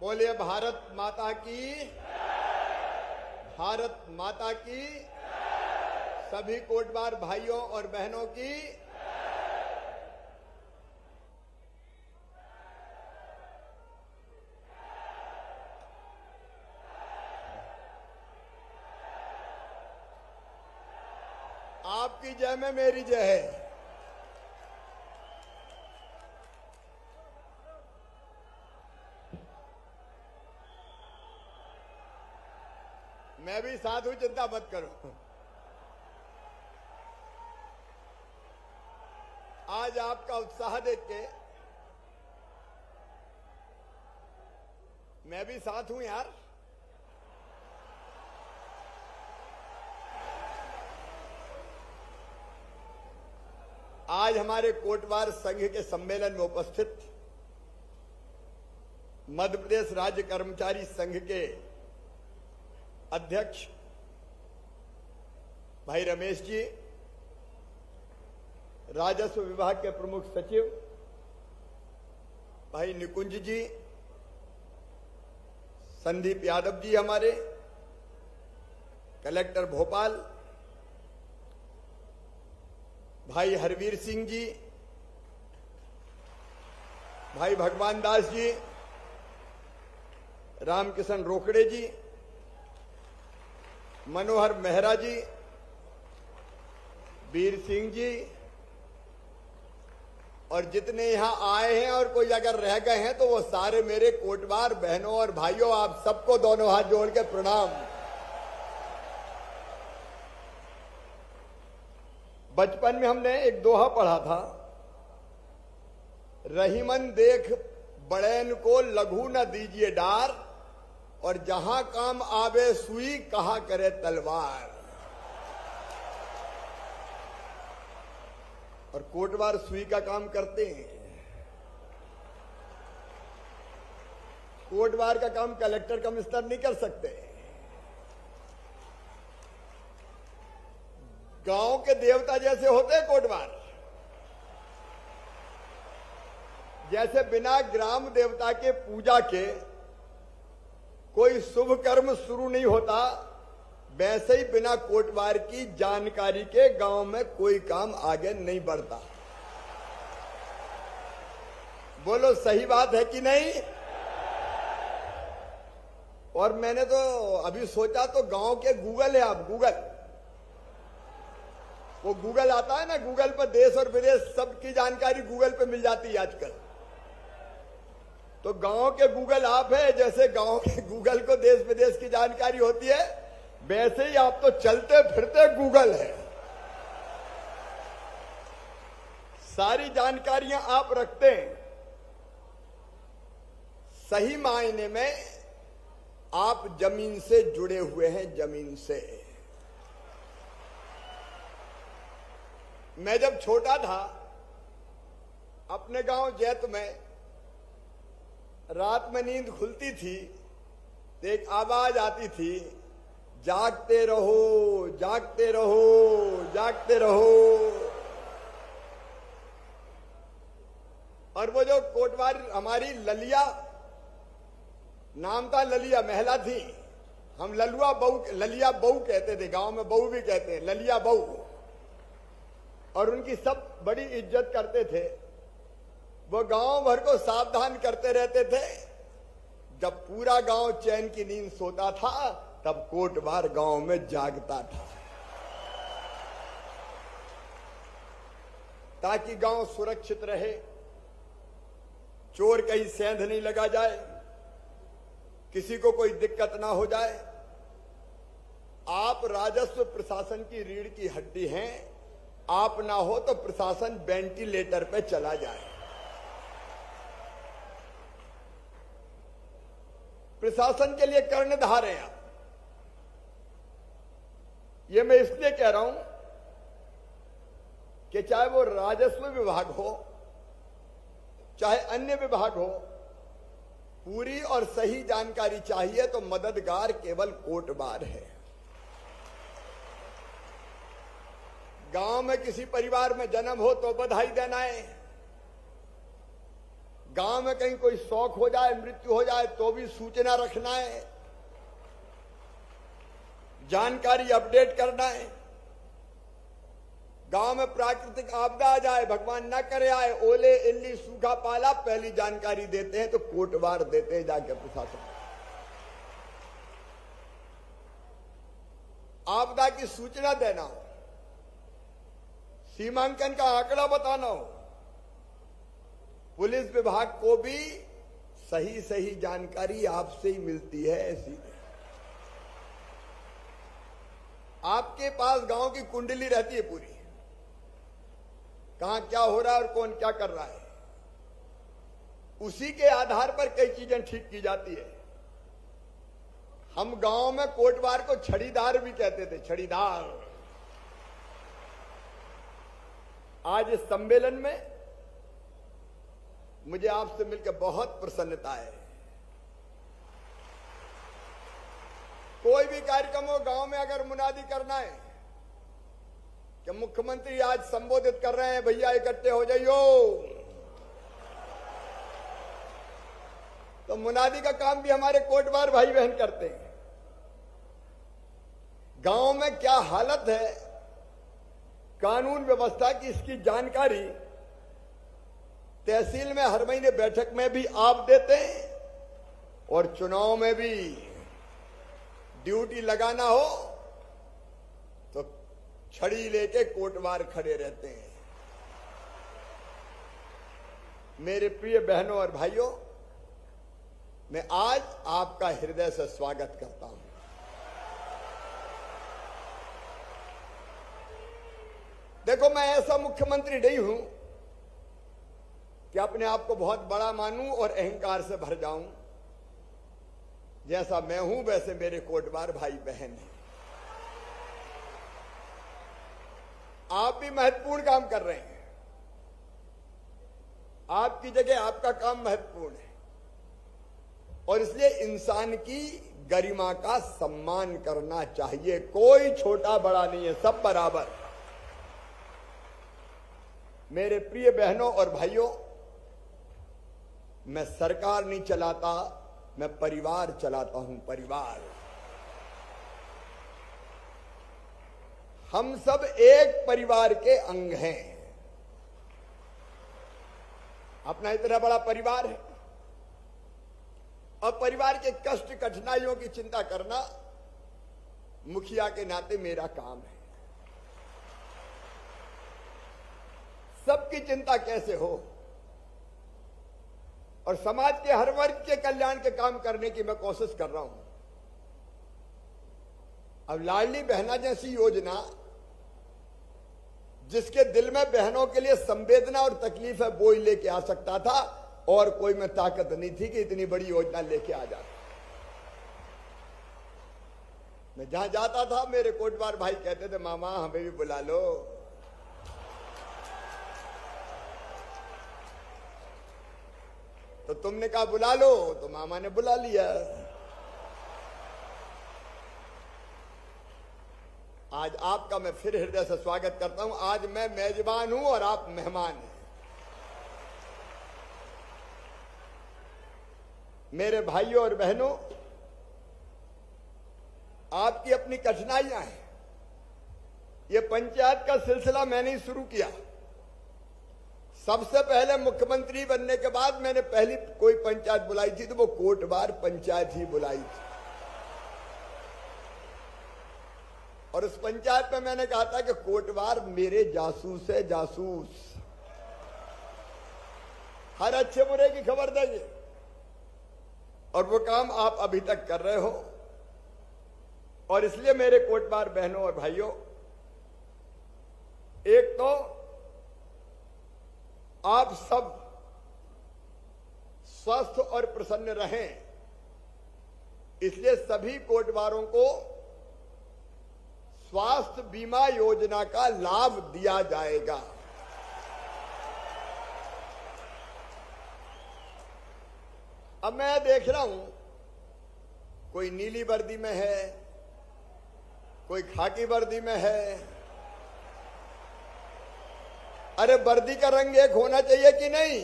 बोलिए भारत माता की, भारत माता की, सभी कोटवार भाइयों और बहनों की। आपकी जय में मेरी जय है। मैं भी साथ हूं, चिंता मत करो। आज आपका उत्साह देख के मैं भी साथ हूं यार। आज हमारे कोटवार संघ के सम्मेलन में उपस्थित मध्य प्रदेश राज्य कर्मचारी संघ के अध्यक्ष भाई रमेश जी, राजस्व विभाग के प्रमुख सचिव भाई निकुंज जी, संदीप यादव जी, हमारे कलेक्टर भोपाल भाई हरवीर सिंह जी, भाई भगवान दास जी, रामकिशन रोकड़े जी, मनोहर मेहरा जी, वीर सिंह जी, और जितने यहां आए हैं और कोई अगर रह गए हैं तो वो सारे मेरे कोटवार बहनों और भाइयों, आप सबको दोनों हाथ जोड़ के प्रणाम। बचपन में हमने एक दोहा पढ़ा था, रहीमन देख बड़ैन को लघु न दीजिए डार, और जहां काम आवे सुई कहा करे तलवार। और कोटवार सुई का काम करते हैं। कोटवार का काम कलेक्टर कमिश्नर नहीं कर सकते। गांव के देवता जैसे होते हैं कोटवार। जैसे बिना ग्राम देवता के पूजा के कोई शुभ कर्म शुरू नहीं होता, वैसे ही बिना कोटवार की जानकारी के गांव में कोई काम आगे नहीं बढ़ता। बोलो सही बात है कि नहीं? और मैंने तो अभी सोचा तो गांव के गूगल है, आप गूगल, वो गूगल आता है ना, गूगल पर देश और विदेश सबकी जानकारी गूगल पे मिल जाती है आजकल। तो गांव के गूगल आप है, जैसे गांव के गूगल को देश विदेश की जानकारी होती है, वैसे ही आप तो चलते फिरते गूगल है। सारी जानकारियां आप रखते हैं। सही मायने में आप जमीन से जुड़े हुए हैं, जमीन से। मैं जब छोटा था, अपने गांव जैत में रात में नींद खुलती थी तो एक आवाज आती थी, जागते रहो, जागते रहो, जागते रहो। और वो जो कोटवार हमारी ललिया, नाम था ललिया, महिला थी, हम ललुआ बहू, ललिया बहू कहते थे, गांव में बहू भी कहते हैं, ललिया बहू। और उनकी सब बड़ी इज्जत करते थे। वो गांव भर को सावधान करते रहते थे। जब पूरा गांव चैन की नींद सोता था, तब कोटवार गांव में जागता था, ताकि गांव सुरक्षित रहे, चोर कहीं सेंध नहीं लगा जाए, किसी को कोई दिक्कत ना हो जाए। आप राजस्व प्रशासन की रीढ़ की हड्डी हैं। आप ना हो तो प्रशासन वेंटिलेटर पे चला जाए। प्रशासन के लिए कर्णधार हैं आप। ये मैं इसलिए कह रहा हूं कि चाहे वो राजस्व विभाग हो, चाहे अन्य विभाग हो, पूरी और सही जानकारी चाहिए तो मददगार केवल कोटवार है। गांव में किसी परिवार में जन्म हो तो बधाई देना है, गांव में कहीं कोई शौक हो जाए, मृत्यु हो जाए तो भी सूचना रखना है, जानकारी अपडेट करना है। गांव में प्राकृतिक आपदा आ जाए, भगवान न करे आए, ओले इल्ली सूखा पाला, पहली जानकारी देते हैं तो कोटवार देते हैं जाके प्रशासन। आपदा की सूचना देना हो, सीमांकन का आंकड़ा बताना हो, पुलिस विभाग को भी सही सही जानकारी आपसे ही मिलती है। ऐसी आपके पास गांव की कुंडली रहती है पूरी, कहां क्या हो रहा है और कौन क्या कर रहा है, उसी के आधार पर कई चीजें ठीक की जाती है। हम गांव में कोटवार को छड़ीदार भी कहते थे, छड़ीदार। आज इस सम्मेलन में मुझे आपसे मिलकर बहुत प्रसन्नता है। कोई भी कार्यक्रम हो गांव में, अगर मुनादी करना है कि मुख्यमंत्री आज संबोधित कर रहे हैं, भैया इकट्ठे हो जाइयो, तो मुनादी का काम भी हमारे कोटवार भाई बहन करते हैं। गांव में क्या हालत है कानून व्यवस्था की, इसकी जानकारी तहसील में हर महीने बैठक में भी आप देते हैं, और चुनाव में भी ड्यूटी लगाना हो तो छड़ी लेके कोटवार खड़े रहते हैं। मेरे प्रिय बहनों और भाइयों, मैं आज आपका हृदय से स्वागत करता हूं। देखो, मैं ऐसा मुख्यमंत्री नहीं हूं कि अपने आप को बहुत बड़ा मानूं और अहंकार से भर जाऊं। जैसा मैं हूं वैसे मेरे कोटवार भाई बहन हैं। आप भी महत्वपूर्ण काम कर रहे हैं, आपकी जगह आपका काम महत्वपूर्ण है, और इसलिए इंसान की गरिमा का सम्मान करना चाहिए। कोई छोटा बड़ा नहीं है, सब बराबर। मेरे प्रिय बहनों और भाइयों, मैं सरकार नहीं चलाता, मैं परिवार चलाता हूं। परिवार, हम सब एक परिवार के अंग हैं। अपना इतना बड़ा परिवार है, और परिवार के कष्ट कठिनाइयों की चिंता करना मुखिया के नाते मेरा काम है। सबकी चिंता कैसे हो और समाज के हर वर्ग के कल्याण के काम करने की मैं कोशिश कर रहा हूं। अब लाडली बहना जैसी योजना, जिसके दिल में बहनों के लिए संवेदना और तकलीफ है, वो ही लेके आ सकता था, और कोई में ताकत नहीं थी कि इतनी बड़ी योजना लेके आ जाता। मैं जहां जाता था मेरे कोटवार भाई कहते थे, मामा हमें भी बुला लो। तो तुमने कहा बुला लो, तो मामा ने बुला लिया। आज आपका मैं फिर हृदय से स्वागत करता हूं। आज मैं मेजबान हूं और आप मेहमान हैं। मेरे भाइयों और बहनों, आपकी अपनी कठिनाइयां हैं। ये पंचायत का सिलसिला मैंने ही शुरू किया। सबसे पहले मुख्यमंत्री बनने के बाद मैंने पहली कोई पंचायत बुलाई थी तो वो कोटवार पंचायत ही बुलाई थी, और उस पंचायत में मैंने कहा था कि कोटवार मेरे जासूस है, जासूस। हर अच्छे बुरे की खबर देंगे, और वो काम आप अभी तक कर रहे हो। और इसलिए मेरे कोटवार बहनों और भाइयों, एक तो आप सब स्वस्थ और प्रसन्न रहें, इसलिए सभी कोटवारों को स्वास्थ्य बीमा योजना का लाभ दिया जाएगा। अब मैं देख रहा हूं, कोई नीली वर्दी में है, कोई खाकी वर्दी में है। अरे वर्दी का रंग एक होना चाहिए कि नहीं?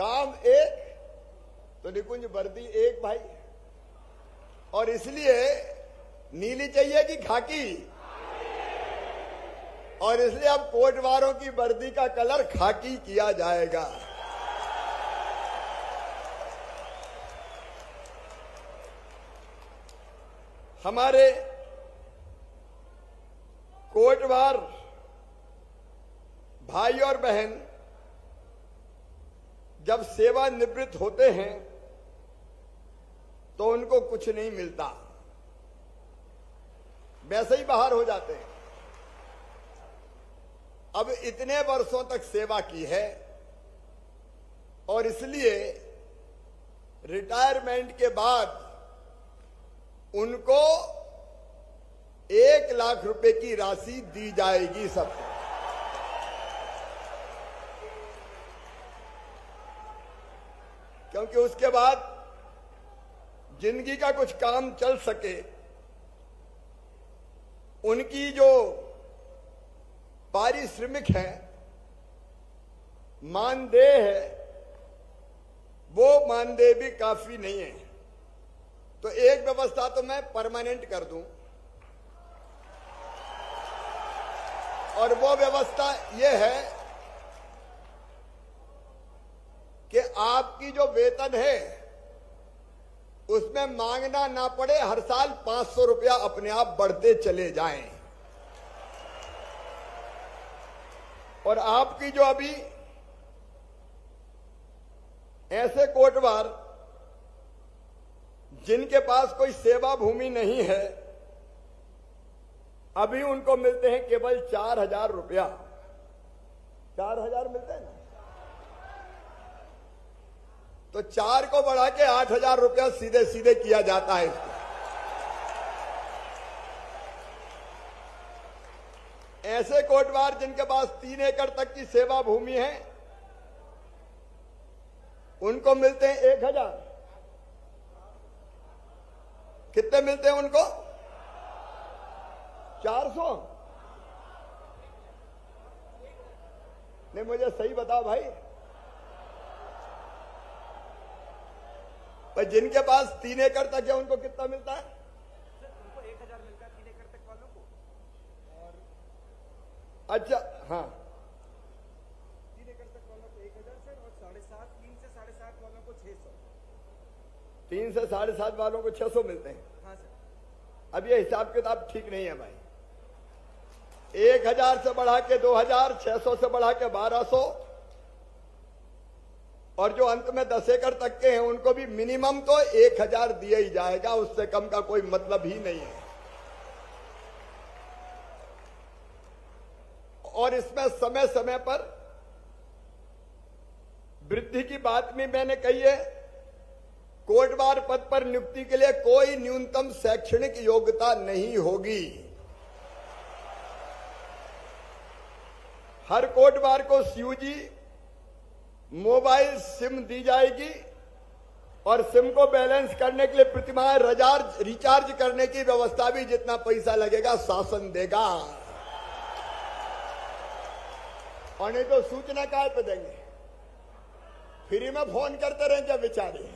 काम एक तो निकुंज वर्दी एक भाई, और इसलिए नीली चाहिए कि खाकी, और इसलिए अब कोटवारों की वर्दी का कलर खाकी किया जाएगा। हमारे कोटवार भाई और बहन जब सेवानिवृत्त होते हैं तो उनको कुछ नहीं मिलता, वैसे ही बाहर हो जाते हैं। अब इतने वर्षों तक सेवा की है और इसलिए रिटायरमेंट के बाद उनको 1 लाख रुपए की राशि दी जाएगी सबको। क्योंकि उसके बाद जिंदगी का कुछ काम चल सके, उनकी जो पारिश्रमिक है, मानदेय है, वो मानदेय भी काफी नहीं है। तो एक व्यवस्था तो मैं परमानेंट कर दूं, और वो व्यवस्था ये है कि आपकी जो वेतन है उसमें मांगना ना पड़े, हर साल 500 रुपया अपने आप बढ़ते चले जाएं। और आपकी जो अभी ऐसे कोटवार जिनके पास कोई सेवा भूमि नहीं है, अभी उनको मिलते हैं केवल 4,000 रुपया। 4,000 मिलते हैं ना, तो 4 को बढ़ा के 8,000 रुपया सीधे सीधे किया जाता है इसको। ऐसे कोटवार जिनके पास 3 एकड़ तक की सेवा भूमि है, उनको मिलते हैं 1,000। कितने मिलते हैं उनको? 400। नहीं, मुझे सही बताओ भाई। पर जिनके पास 3 एकड़ तक है उनको कितना मिलता है? उनको 1,000 मिलता है 3 एकड़ तक वालों को। और अच्छा, हाँ, 3 एकड़ तक वालों को 1,000 सर, और 7.5, 3 से 7.5 वालों को 600। 3 से 7.5 वालों को 600 मिलते हैं। हाँ सर। अब ये हिसाब किताब ठीक नहीं है भाई। 1,000 से बढ़ा के 2,000, 600 से बढ़ा के 1,200, और जो अंत में 10 एकड़ तक के हैं उनको भी मिनिमम तो 1,000 दिया ही जाएगा, उससे कम का कोई मतलब ही नहीं है। और इसमें समय समय पर वृद्धि की बात भी मैंने कही है। कोटवार पद पर नियुक्ति के लिए कोई न्यूनतम शैक्षणिक योग्यता नहीं होगी। हर कोटवार को सीयूजी मोबाइल सिम दी जाएगी, और सिम को बैलेंस करने के लिए प्रतिमाह रिचार्ज करने की व्यवस्था भी जितना पैसा लगेगा शासन देगा। और नहीं तो सूचना काय पे देंगे? फ्री में फोन करते रहें क्या बेचारे,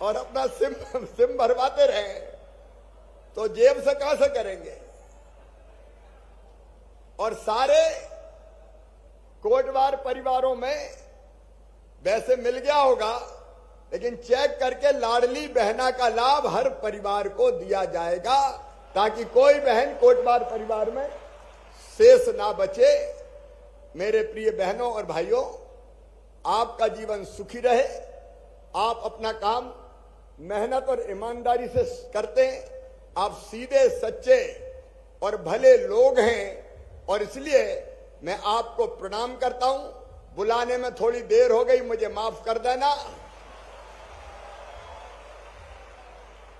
और अपना सिम भरवाते रहे, तो जेब से कहां से करेंगे? और सारे कोटवार परिवारों में वैसे मिल गया होगा, लेकिन चेक करके लाडली बहना का लाभ हर परिवार को दिया जाएगा, ताकि कोई बहन कोटवार परिवार में शेष ना बचे। मेरे प्रिय बहनों और भाइयों, आपका जीवन सुखी रहे। आप अपना काम मेहनत और ईमानदारी से करते हैं। आप सीधे सच्चे और भले लोग हैं, और इसलिए मैं आपको प्रणाम करता हूं। बुलाने में थोड़ी देर हो गई, मुझे माफ कर देना।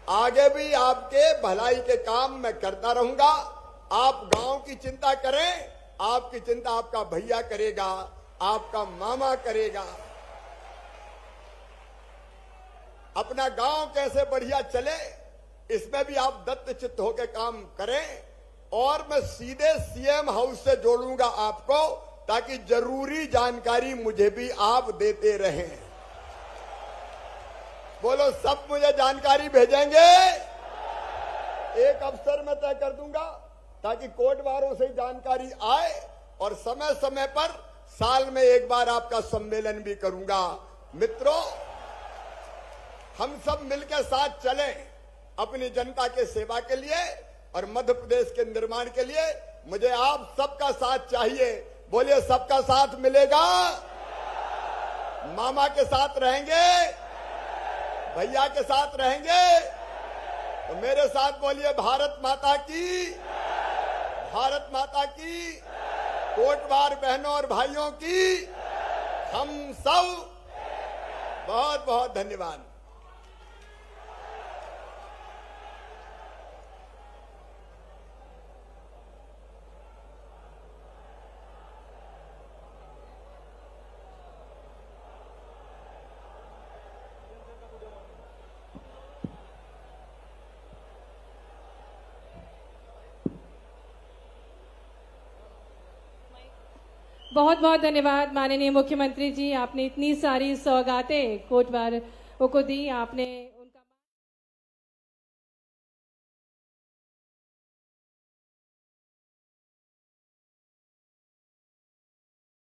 आगे भी आपके भलाई के काम मैं करता रहूंगा। आप गांव की चिंता करें, आपकी चिंता आपका भैया करेगा, आपका मामा करेगा। अपना गांव कैसे बढ़िया चले, इसमें भी आप दत्त चित्त होकर काम करें। और मैं सीधे सीएम हाउस से जोड़ूंगा आपको, ताकि जरूरी जानकारी मुझे भी आप देते रहें। बोलो, सब मुझे जानकारी भेजेंगे? एक अवसर में तय कर दूंगा ताकि कोटवारों से जानकारी आए, और समय समय पर साल में एक बार आपका सम्मेलन भी करूंगा। मित्रों, हम सब मिलकर साथ चलें अपनी जनता के सेवा के लिए और मध्य प्रदेश के निर्माण के लिए। मुझे आप सबका साथ चाहिए। बोलिए, सबका साथ मिलेगा? मामा के साथ रहेंगे? भैया के साथ रहेंगे? तो मेरे साथ बोलिए, भारत माता की, भारत माता की, कोटवार बहनों और भाइयों की हम सब। बहुत बहुत धन्यवाद। बहुत बहुत धन्यवाद माननीय मुख्यमंत्री जी, आपने इतनी सारी सौगातें कोटवारों को दी। आपने